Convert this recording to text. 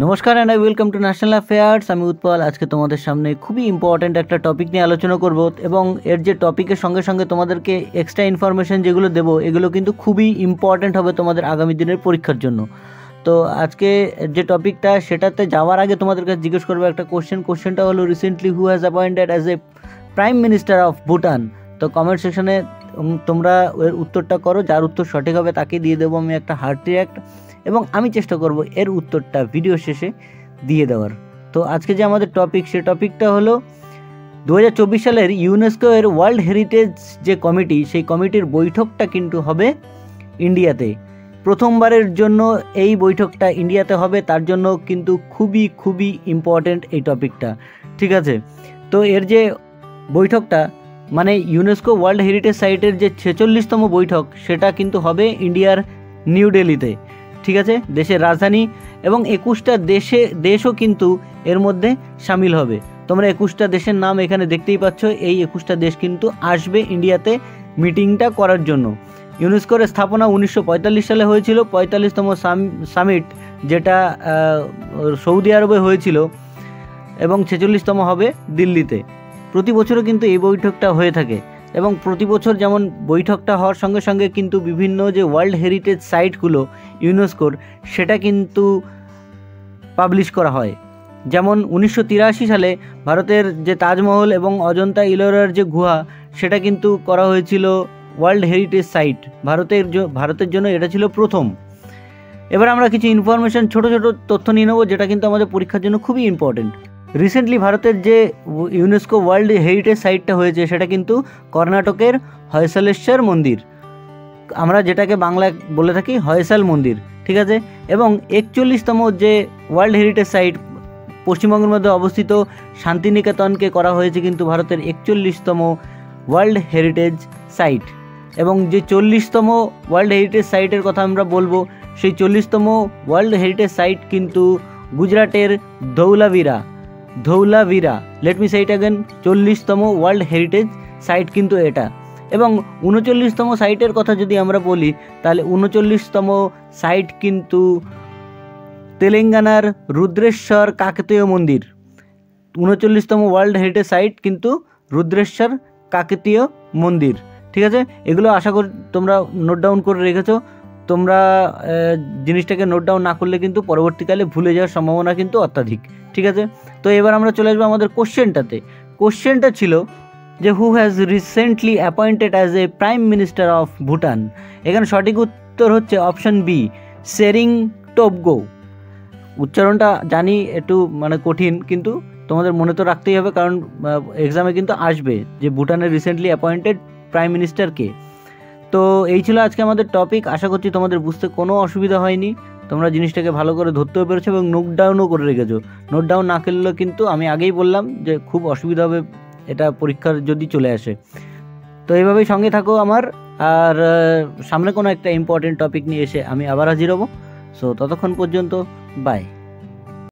নমস্কার and I welcome to national affairs. আমি উৎপল। আজকে তোমাদের সামনে খুবই ইম্পর্ট্যান্ট একটা টপিক নিয়ে আলোচনা করব এবং এর যে টপিকের সঙ্গে সঙ্গে তোমাদেরকে এক্সট্রা ইনফরমেশন যেগুলো দেবো এগুলো কিন্তু খুবই ইম্পর্ট্যান্ট হবে তোমাদের আগামী দিনের পরীক্ষার জন্য। তো আজকে যে টপিকটা সেটাতে যাওয়ার আগে তোমাদের কাছে জিজ্ঞেস করবো একটা কোশ্চেনটা হলো recently who has appointed as a prime minister of Bhutan. তো কমেন্ট সেকশনে তোমরা এর উত্তরটা করো, যার উত্তর সঠিক হবে তাকে দিয়ে দেবো আমি একটা হার্ট রিঅ্যাক্ট, এবং আমি চেষ্টা করব এর উত্তরটা ভিডিও শেষে দিয়ে দেওয়ার। তো আজকে যে আমাদের টপিক, সে টপিকটা হলো 2024 সালের ইউনেস্কো এর ওয়ার্ল্ড হেরিটেজ যে কমিটি, সেই কমিটির বৈঠকটা কিন্তু হবে ইন্ডিয়াতে। প্রথমবারের জন্য এই বৈঠকটা ইন্ডিয়াতে হবে, তার জন্য কিন্তু খুবই ইম্পর্ট্যান্ট এই টপিকটা, ঠিক আছে। তো এর যে বৈঠকটা মানে ইউনেস্কো ওয়ার্ল্ড হেরিটেজ সাইটের যে 46তম বৈঠক, সেটা কিন্তু হবে ইন্ডিয়ার নিউ দিল্লিতে, ঠিক আছে, দেশের রাজধানী। এবং 21টা দেশও কিন্তু এর মধ্যে সামিল হবে। তোমরা 21টা দেশের নাম এখানে দেখতেই পাচ্ছ। এই 21টা দেশ কিন্তু আসবে ইন্ডিয়াতে মিটিংটা করার জন্য। ইউনেস্কোর স্থাপনা 1945 সালে হয়েছিল, 45তম সামিট যেটা সৌদি আরবে হয়েছিল, এবং 46তম হবে দিল্লিতে। প্রতি বছরও কিন্তু এই বৈঠকটা হয়ে থাকে, এবং প্রতি বছর যেমন বৈঠকটা হওয়ার সঙ্গে সঙ্গে কিন্তু বিভিন্ন যে ওয়ার্ল্ড হেরিটেজ সাইটগুলো ইউনেস্কোর, সেটা কিন্তু পাবলিশ করা হয়। যেমন 1983 সালে ভারতের যে তাজমহল এবং অজন্তা ইলোরার যে গুহা, সেটা কিন্তু করা হয়েছিল ওয়ার্ল্ড হেরিটেজ সাইট। ভারতের জন্য এটা ছিল প্রথম। এবার আমরা কিছু ইনফরমেশন, ছোট তথ্য নিয়ে নেবো, যেটা কিন্তু আমাদের পরীক্ষার জন্য খুবই ইম্পর্টেন্ট। রিসেন্টলি ভারতের যে ইউনেস্কো ওয়ার্ল্ড হেরিটেজ সাইটটা হয়েছে, সেটা কিন্তু কর্ণাটকের হয়সালেশ্বর মন্দির, আমরা যেটাকে বাংলায় বলে থাকি হয়সাল মন্দির, ঠিক আছে। এবং 41তম যে ওয়ার্ল্ড হেরিটেজ সাইট পশ্চিমবঙ্গের মধ্যে অবস্থিত শান্তিনিকেতনকে করা হয়েছে কিন্তু ভারতের 41তম ওয়ার্ল্ড হেরিটেজ সাইট। এবং যে 40তম ওয়ার্ল্ড হেরিটেজ সাইটের কথা আমরা বলবো, সেই 40তম ওয়ার্ল্ড হেরিটেজ সাইট কিন্তু গুজরাটের Dholavira, let me say it again, 40তম ওয়ার্ল্ড হেরিটেজ সাইট কিন্তু এটা। এবং 39তম সাইটের কথা যদি আমরা বলি, তাহলে 39তম সাইট কিন্তু তেলেঙ্গানার রুদ্রেশ্বর কাকতীয় মন্দির। 39তম ওয়ার্ল্ড হেরিটেজ সাইট কিন্তু রুদ্রেশ্বর কাকতীয় মন্দির, ঠিক আছে। এগুলো আশা করি তোমরা নোট ডাউন করে রেখেছো। তোমরা জিনিসটাকে নোট ডাউন না করলে কিন্তু পরবর্তীকালে ভুলে যাওয়ার সম্ভাবনা কিন্তু অত্যাধিক, ঠিক আছে। তো এবার আমরা চলে আসবো আমাদের কোশ্চেনটাতে। কোশ্চেনটা ছিল যে who has recently appointed as a prime minister of Bhutan. এখানে সঠিক উত্তর হচ্ছে অপশান বি, সেরিং টোবগো। উচ্চারণটা জানি একটু কঠিন, কিন্তু তোমাদের মনে তো রাখতেই হবে, কারণ এক্সামে কিন্তু আসবে যে ভুটানের রিসেন্টলি অ্যাপয়েন্টেড প্রাইম মিনিস্টার কে। তো এই ছিল আজকে আমাদের টপিক। আশা করছি তোমাদের বুঝতে কোনো অসুবিধা হয়নি, তোমরা জিনিসটাকে ভালো করে ধরতেও পেরেছো এবং নোট ডাউনও করে রেখেছো। নোট ডাউন না করলেও কিন্তু আমি আগেই বললাম যে খুব অসুবিধা হবে এটা পরীক্ষার যদি চলে আসে। তো এইভাবেই সঙ্গে থাকো আমার, আর সামনে কোনো একটা ইম্পর্টেন্ট টপিক নিয়ে এসে আমি আবার হাজির হব। সো ততক্ষণ পর্যন্ত বাই।